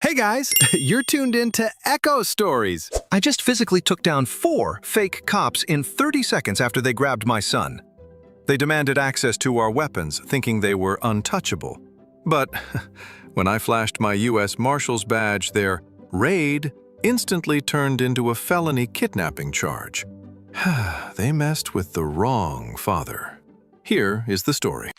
Hey guys, you're tuned in to Echo Stories. I just physically took down 4 fake cops in 30 seconds after they grabbed my son. They demanded access to our weapons, thinking they were untouchable. But when I flashed my U.S. Marshal's badge, their raid instantly turned into a felony kidnapping charge. They messed with the wrong father. Here is the story.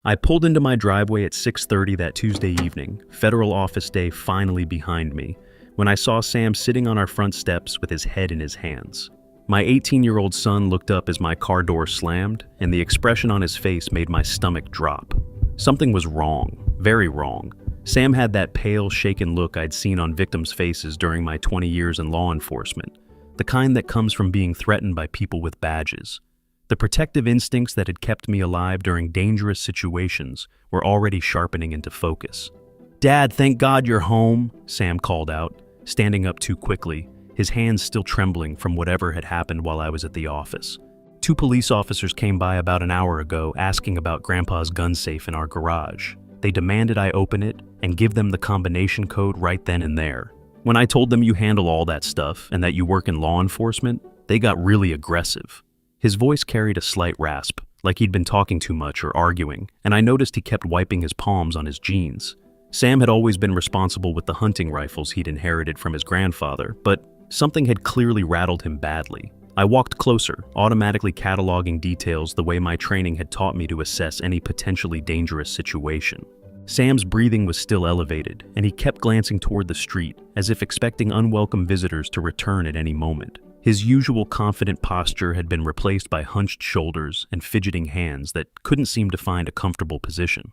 I pulled into my driveway at 6:30 that Tuesday evening, federal office day finally behind me, when I saw Sam sitting on our front steps with his head in his hands. My 18-year-old son looked up as my car door slammed, and the expression on his face made my stomach drop. Something was wrong, very wrong. Sam had that pale, shaken look I'd seen on victims' faces during my 20 years in law enforcement, the kind that comes from being threatened by people with badges. The protective instincts that had kept me alive during dangerous situations were already sharpening into focus. "Dad, thank God you're home," Sam called out, standing up too quickly, his hands still trembling from whatever had happened while I was at the office. 2 police officers came by about an hour ago asking about Grandpa's gun safe in our garage. They demanded I open it and give them the combination code right then and there. When I told them you handle all that stuff and that you work in law enforcement, they got really aggressive. His voice carried a slight rasp, like he'd been talking too much or arguing, and I noticed he kept wiping his palms on his jeans. Sam had always been responsible with the hunting rifles he'd inherited from his grandfather, but something had clearly rattled him badly. I walked closer, automatically cataloging details the way my training had taught me to assess any potentially dangerous situation. Sam's breathing was still elevated, and he kept glancing toward the street, as if expecting unwelcome visitors to return at any moment. His usual confident posture had been replaced by hunched shoulders and fidgeting hands that couldn't seem to find a comfortable position.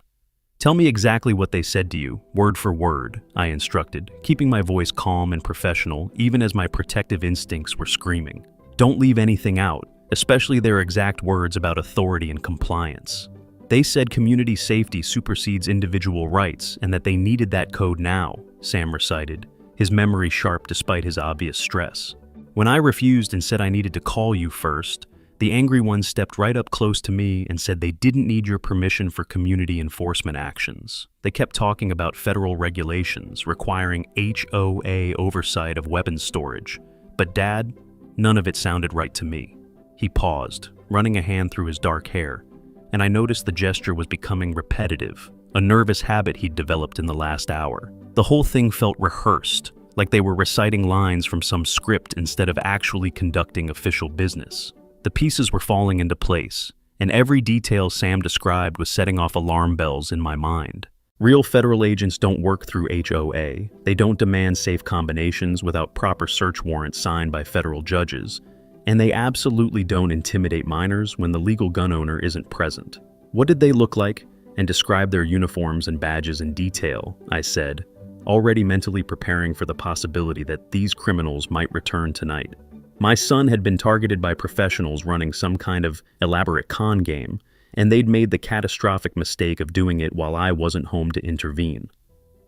"Tell me exactly what they said to you, word for word," I instructed, keeping my voice calm and professional even as my protective instincts were screaming. "Don't leave anything out, especially their exact words about authority and compliance. They said community safety supersedes individual rights and that they needed that code now," Sam recited, his memory sharp despite his obvious stress. "When I refused and said I needed to call you first, the angry ones stepped right up close to me and said they didn't need your permission for community enforcement actions. They kept talking about federal regulations requiring HOA oversight of weapons storage. But Dad, none of it sounded right to me." He paused, running a hand through his dark hair, and I noticed the gesture was becoming repetitive, a nervous habit he'd developed in the last hour. The whole thing felt rehearsed, like they were reciting lines from some script instead of actually conducting official business. The pieces were falling into place, and every detail Sam described was setting off alarm bells in my mind. Real federal agents don't work through HOA. They don't demand safe combinations without proper search warrants signed by federal judges, and they absolutely don't intimidate minors when the legal gun owner isn't present. "What did they look like?" and describe their uniforms and badges in detail, I said, already mentally preparing for the possibility that these criminals might return tonight. My son had been targeted by professionals running some kind of elaborate con game, and they'd made the catastrophic mistake of doing it while I wasn't home to intervene.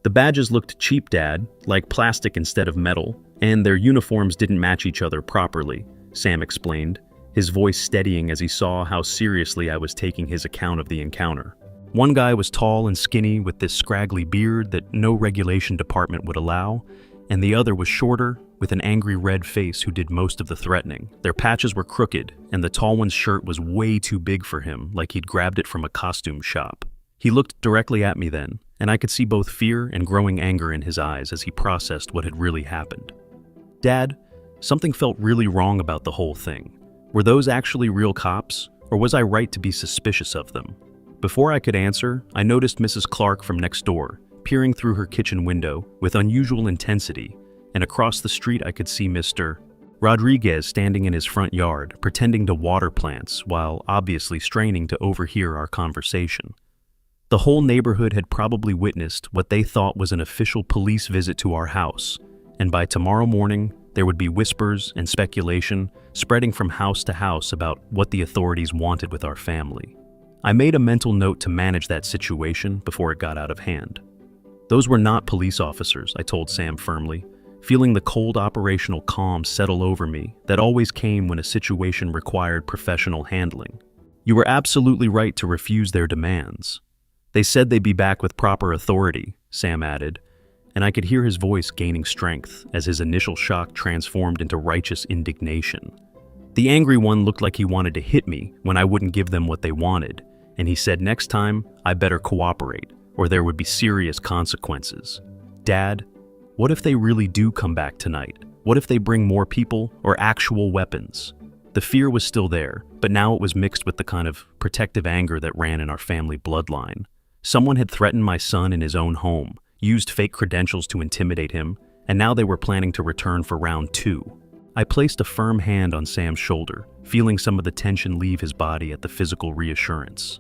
"The badges looked cheap, Dad, like plastic instead of metal, and their uniforms didn't match each other properly," Sam explained, his voice steadying as he saw how seriously I was taking his account of the encounter. "One guy was tall and skinny with this scraggly beard that no regulation department would allow, and the other was shorter, with an angry red face who did most of the threatening. Their patches were crooked, and the tall one's shirt was way too big for him, like he'd grabbed it from a costume shop." He looked directly at me then, and I could see both fear and growing anger in his eyes as he processed what had really happened. "Dad, something felt really wrong about the whole thing. Were those actually real cops, or was I right to be suspicious of them?" Before I could answer, I noticed Mrs. Clark from next door, peering through her kitchen window with unusual intensity, and across the street I could see Mr. Rodriguez standing in his front yard, pretending to water plants while obviously straining to overhear our conversation. The whole neighborhood had probably witnessed what they thought was an official police visit to our house, and by tomorrow morning, there would be whispers and speculation spreading from house to house about what the authorities wanted with our family. I made a mental note to manage that situation before it got out of hand. "Those were not police officers," I told Sam firmly, feeling the cold operational calm settle over me that always came when a situation required professional handling. "You were absolutely right to refuse their demands. They said they'd be back with proper authority," Sam added, and I could hear his voice gaining strength as his initial shock transformed into righteous indignation. The angry one looked like he wanted to hit me when I wouldn't give them what they wanted, and he said next time I better cooperate, or there would be serious consequences. Dad, what if they really do come back tonight? What if they bring more people or actual weapons? The fear was still there, but now it was mixed with the kind of protective anger that ran in our family bloodline. Someone had threatened my son in his own home, used fake credentials to intimidate him, and now they were planning to return for round 2. I placed a firm hand on Sam's shoulder, feeling some of the tension leave his body at the physical reassurance.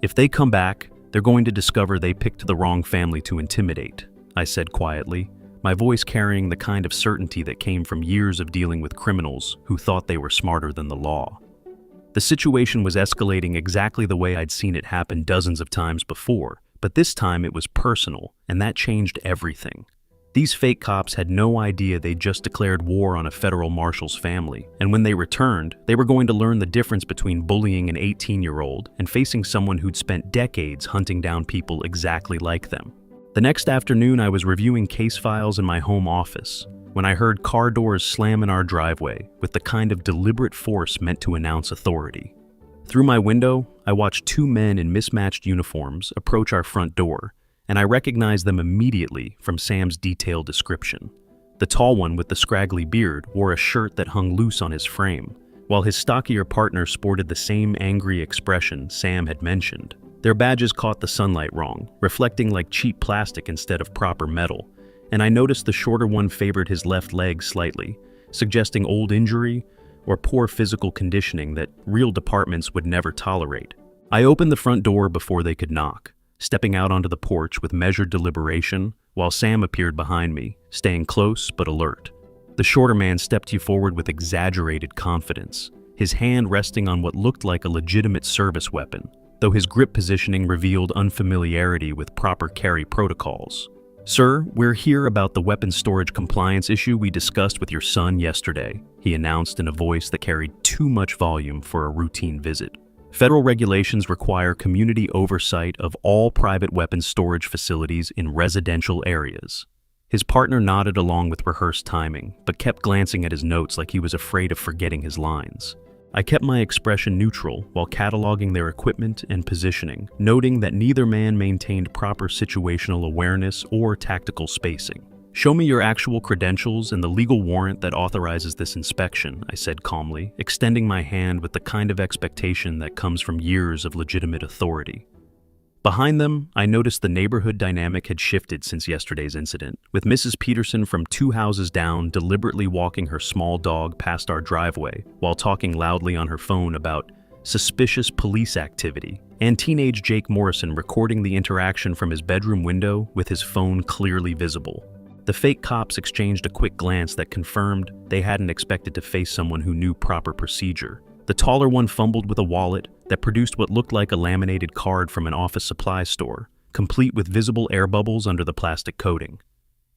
If they come back, they're going to discover they picked the wrong family to intimidate, I said quietly, my voice carrying the kind of certainty that came from years of dealing with criminals who thought they were smarter than the law. The situation was escalating exactly the way I'd seen it happen dozens of times before, but this time it was personal, and that changed everything. These fake cops had no idea they'd just declared war on a federal marshal's family, and when they returned, they were going to learn the difference between bullying an 18-year-old and facing someone who'd spent decades hunting down people exactly like them. The next afternoon, I was reviewing case files in my home office when I heard car doors slam in our driveway with the kind of deliberate force meant to announce authority. Through my window, I watched 2 men in mismatched uniforms approach our front door, and I recognized them immediately from Sam's detailed description. The tall one with the scraggly beard wore a shirt that hung loose on his frame, while his stockier partner sported the same angry expression Sam had mentioned. Their badges caught the sunlight wrong, reflecting like cheap plastic instead of proper metal, and I noticed the shorter one favored his left leg slightly, suggesting old injury or poor physical conditioning that real departments would never tolerate. I opened the front door before they could knock, stepping out onto the porch with measured deliberation, while Sam appeared behind me, staying close but alert. The shorter man stepped forward with exaggerated confidence, his hand resting on what looked like a legitimate service weapon, though his grip positioning revealed unfamiliarity with proper carry protocols. "Sir, we're here about the weapons storage compliance issue we discussed with your son yesterday," he announced in a voice that carried too much volume for a routine visit. "Federal regulations require community oversight of all private weapons storage facilities in residential areas." His partner nodded along with rehearsed timing, but kept glancing at his notes like he was afraid of forgetting his lines. I kept my expression neutral while cataloging their equipment and positioning, noting that neither man maintained proper situational awareness or tactical spacing. "Show me your actual credentials and the legal warrant that authorizes this inspection," I said calmly, extending my hand with the kind of expectation that comes from years of legitimate authority. Behind them, I noticed the neighborhood dynamic had shifted since yesterday's incident, with Mrs. Peterson from 2 houses down deliberately walking her small dog past our driveway while talking loudly on her phone about suspicious police activity, and teenage Jake Morrison recording the interaction from his bedroom window with his phone clearly visible. The fake cops exchanged a quick glance that confirmed they hadn't expected to face someone who knew proper procedure. The taller one fumbled with a wallet that produced what looked like a laminated card from an office supply store, complete with visible air bubbles under the plastic coating.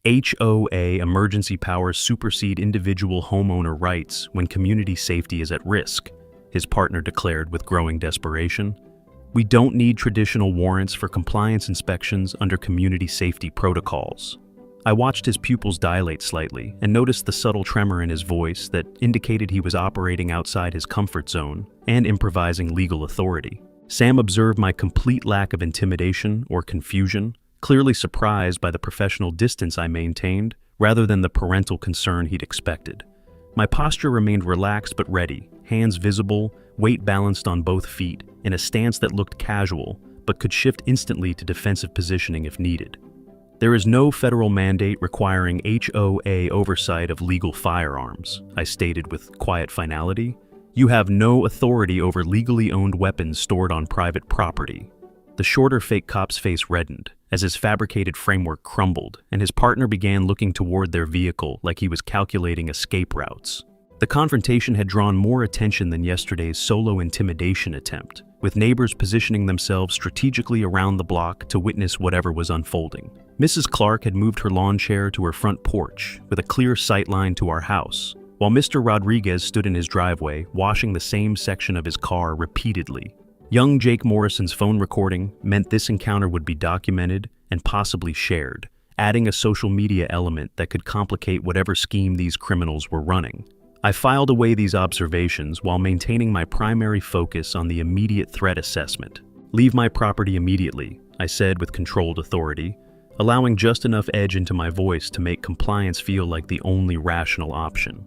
"HOA emergency powers supersede individual homeowner rights when community safety is at risk," his partner declared with growing desperation. "We don't need traditional warrants for compliance inspections under community safety protocols." I watched his pupils dilate slightly and noticed the subtle tremor in his voice that indicated he was operating outside his comfort zone and improvising legal authority. Sam observed my complete lack of intimidation or confusion, clearly surprised by the professional distance I maintained rather than the parental concern he'd expected. My posture remained relaxed but ready, hands visible, weight balanced on both feet, in a stance that looked casual but could shift instantly to defensive positioning if needed. "There is no federal mandate requiring HOA oversight of legal firearms," I stated with quiet finality. "You have no authority over legally owned weapons stored on private property." The shorter fake cop's face reddened as his fabricated framework crumbled and his partner began looking toward their vehicle like he was calculating escape routes. The confrontation had drawn more attention than yesterday's solo intimidation attempt, with neighbors positioning themselves strategically around the block to witness whatever was unfolding. Mrs. Clark had moved her lawn chair to her front porch with a clear sightline to our house, while Mr. Rodriguez stood in his driveway washing the same section of his car repeatedly. Young Jake Morrison's phone recording meant this encounter would be documented and possibly shared, adding a social media element that could complicate whatever scheme these criminals were running. I filed away these observations while maintaining my primary focus on the immediate threat assessment. "Leave my property immediately," I said with controlled authority, allowing just enough edge into my voice to make compliance feel like the only rational option.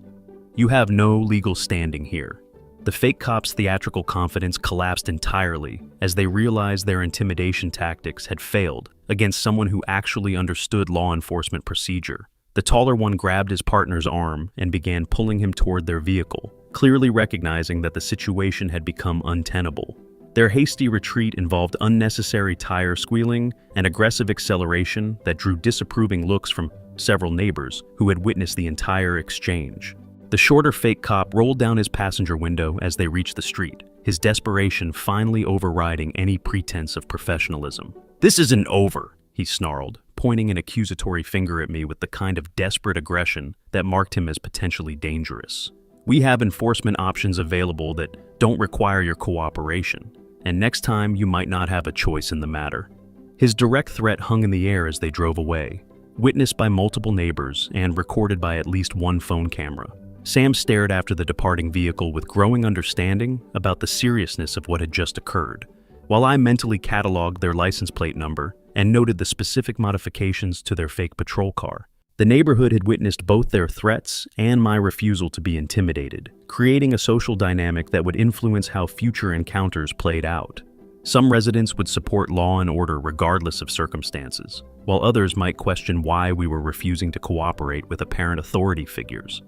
"You have no legal standing here." The fake cops' theatrical confidence collapsed entirely as they realized their intimidation tactics had failed against someone who actually understood law enforcement procedure. The taller one grabbed his partner's arm and began pulling him toward their vehicle, clearly recognizing that the situation had become untenable. Their hasty retreat involved unnecessary tire squealing and aggressive acceleration that drew disapproving looks from several neighbors who had witnessed the entire exchange. The shorter fake cop rolled down his passenger window as they reached the street, his desperation finally overriding any pretense of professionalism. "This isn't over," he snarled, pointing an accusatory finger at me with the kind of desperate aggression that marked him as potentially dangerous. "We have enforcement options available that don't require your cooperation, and next time you might not have a choice in the matter." His direct threat hung in the air as they drove away, witnessed by multiple neighbors and recorded by at least one phone camera. Sam stared after the departing vehicle with growing understanding about the seriousness of what had just occurred, while I mentally cataloged their license plate number and noted the specific modifications to their fake patrol car. The neighborhood had witnessed both their threats and my refusal to be intimidated, creating a social dynamic that would influence how future encounters played out. Some residents would support law and order regardless of circumstances, while others might question why we were refusing to cooperate with apparent authority figures.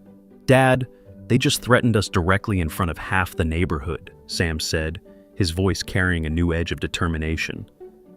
"Dad, they just threatened us directly in front of half the neighborhood," Sam said, his voice carrying a new edge of determination.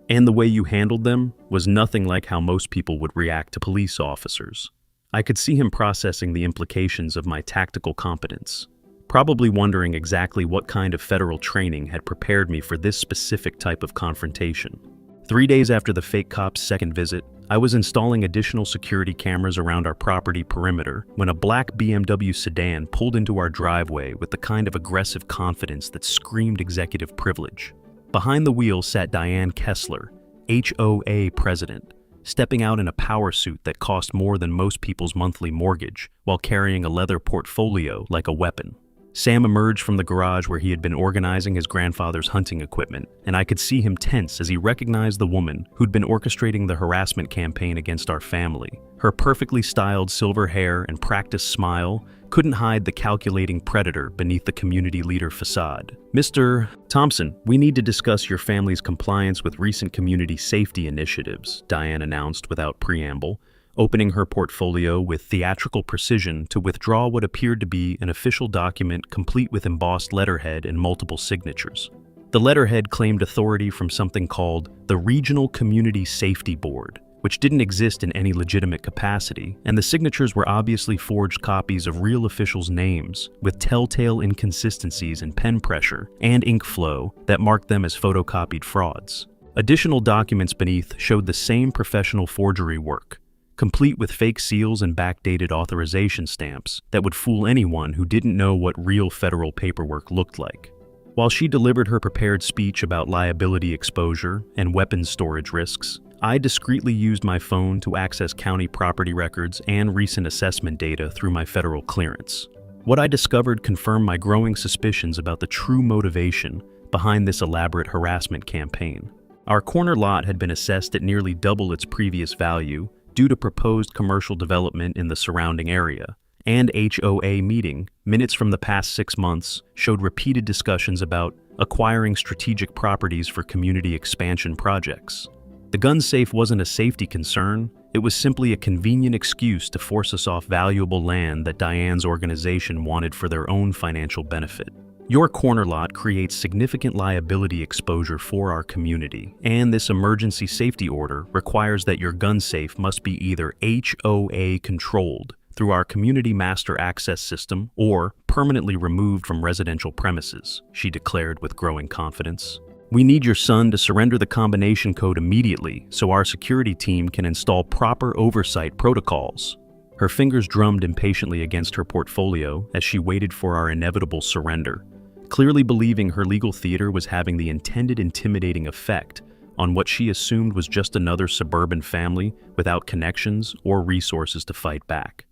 "And the way you handled them was nothing like how most people would react to police officers." I could see him processing the implications of my tactical competence, probably wondering exactly what kind of federal training had prepared me for this specific type of confrontation. 3 days after the fake cop's second visit, I was installing additional security cameras around our property perimeter when a black BMW sedan pulled into our driveway with the kind of aggressive confidence that screamed executive privilege. Behind the wheel sat Diane Kessler, HOA president, stepping out in a power suit that cost more than most people's monthly mortgage while carrying a leather portfolio like a weapon. Sam emerged from the garage where he had been organizing his grandfather's hunting equipment, and I could see him tense as he recognized the woman who'd been orchestrating the harassment campaign against our family. Her perfectly styled silver hair and practiced smile couldn't hide the calculating predator beneath the community leader facade. "Mr. Thompson, we need to discuss your family's compliance with recent community safety initiatives," Diane announced without preamble, opening her portfolio with theatrical precision to withdraw what appeared to be an official document complete with embossed letterhead and multiple signatures. The letterhead claimed authority from something called the Regional Community Safety Board, which didn't exist in any legitimate capacity, and the signatures were obviously forged copies of real officials' names, with telltale inconsistencies in pen pressure and ink flow that marked them as photocopied frauds. Additional documents beneath showed the same professional forgery work, complete with fake seals and backdated authorization stamps that would fool anyone who didn't know what real federal paperwork looked like. While she delivered her prepared speech about liability exposure and weapons storage risks, I discreetly used my phone to access county property records and recent assessment data through my federal clearance. What I discovered confirmed my growing suspicions about the true motivation behind this elaborate harassment campaign. Our corner lot had been assessed at nearly double its previous value due to proposed commercial development in the surrounding area, and HOA meeting minutes from the past 6 months showed repeated discussions about acquiring strategic properties for community expansion projects. The gun safe wasn't a safety concern, it was simply a convenient excuse to force us off valuable land that Diane's organization wanted for their own financial benefit. Your corner lot creates significant liability exposure for our community, and this emergency safety order requires that your gun safe must be either HOA controlled through our community master access system or permanently removed from residential premises, she declared with growing confidence. "We need your son to surrender the combination code immediately so our security team can install proper oversight protocols." Her fingers drummed impatiently against her portfolio as she waited for our inevitable surrender. Clearly believing her legal theater was having the intended intimidating effect, on what she assumed was just another suburban family without connections or resources to fight back.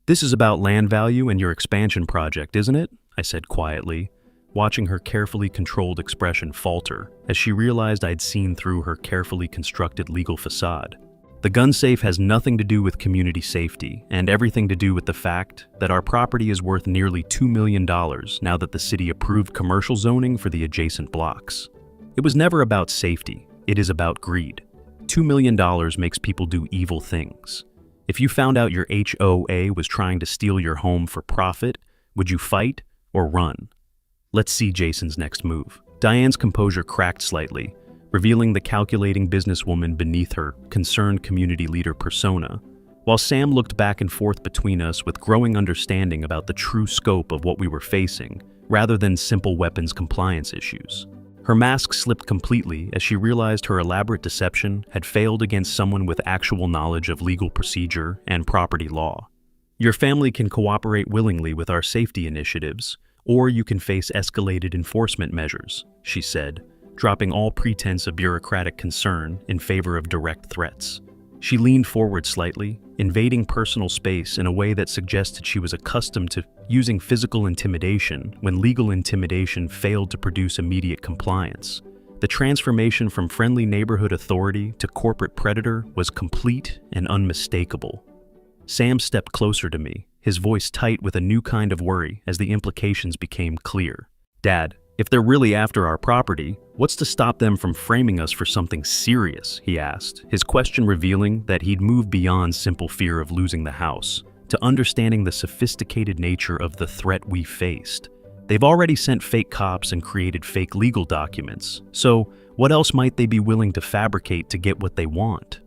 "This is about land value and your expansion project, isn't it?" I said quietly, watching her carefully controlled expression falter as she realized I'd seen through her carefully constructed legal facade. "The gun safe has nothing to do with community safety and everything to do with the fact that our property is worth nearly $2 million now that the city approved commercial zoning for the adjacent blocks. It was never about safety, it is about greed. $2 million makes people do evil things. If you found out your HOA was trying to steal your home for profit, would you fight or run? Let's see Jason's next move." Diane's composure cracked slightly, revealing the calculating businesswoman beneath her concerned community leader persona, while Sam looked back and forth between us with growing understanding about the true scope of what we were facing, rather than simple weapons compliance issues. Her mask slipped completely as she realized her elaborate deception had failed against someone with actual knowledge of legal procedure and property law. "Your family can cooperate willingly with our safety initiatives, or you can face escalated enforcement measures," she said, dropping all pretense of bureaucratic concern in favor of direct threats. She leaned forward slightly, invading personal space in a way that suggested she was accustomed to using physical intimidation when legal intimidation failed to produce immediate compliance. The transformation from friendly neighborhood authority to corporate predator was complete and unmistakable. Sam stepped closer to me, his voice tight with a new kind of worry as the implications became clear. "Dad, if they're really after our property, what's to stop them from framing us for something serious?" he asked, his question revealing that he'd moved beyond simple fear of losing the house to understanding the sophisticated nature of the threat we faced. They've already sent fake cops and created fake legal documents, so what else might they be willing to fabricate to get what they want?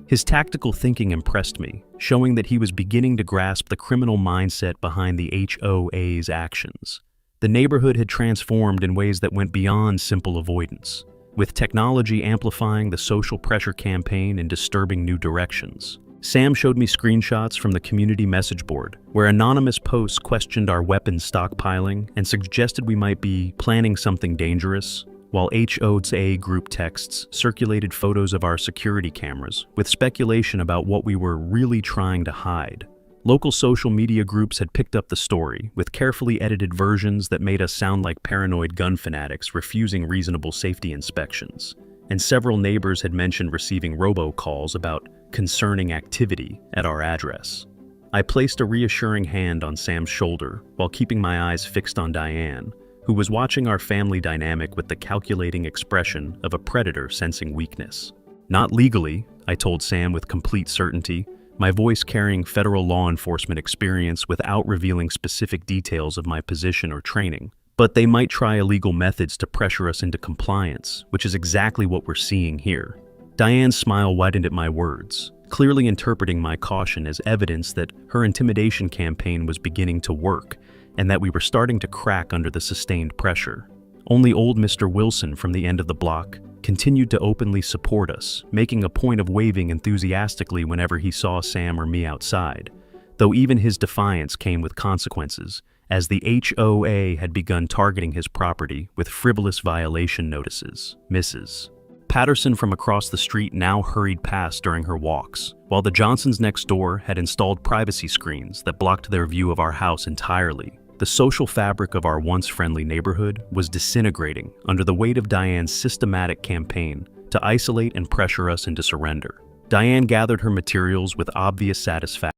His tactical thinking impressed me, showing that he was beginning to grasp the criminal mindset behind the HOA's actions. The neighborhood had transformed in ways that went beyond simple avoidance, with technology amplifying the social pressure campaign in disturbing new directions. Sam showed me screenshots from the community message board, where anonymous posts questioned our weapons stockpiling and suggested we might be planning something dangerous, while HOA group texts circulated photos of our security cameras, with speculation about what we were really trying to hide. Local social media groups had picked up the story, with carefully edited versions that made us sound like paranoid gun fanatics refusing reasonable safety inspections. And several neighbors had mentioned receiving robocalls about concerning activity at our address. I placed a reassuring hand on Sam's shoulder while keeping my eyes fixed on Diane, who was watching our family dynamic with the calculating expression of a predator sensing weakness. "Not legally," I told Sam with complete certainty, my voice carrying federal law enforcement experience without revealing specific details of my position or training. "But they might try illegal methods to pressure us into compliance, which is exactly what we're seeing here." Diane's smile widened at my words, clearly interpreting my caution as evidence that her intimidation campaign was beginning to work and that we were starting to crack under the sustained pressure. Only old Mr. Wilson from the end of the block continued to openly support us, making a point of waving enthusiastically whenever he saw Sam or me outside, though even his defiance came with consequences, as the HOA had begun targeting his property with frivolous violation notices. Mrs. Patterson from across the street now hurried past during her walks, while the Johnsons next door had installed privacy screens that blocked their view of our house entirely. The social fabric of our once friendly neighborhood was disintegrating under the weight of Diane's systematic campaign to isolate and pressure us into surrender. Diane gathered her materials with obvious satisfaction.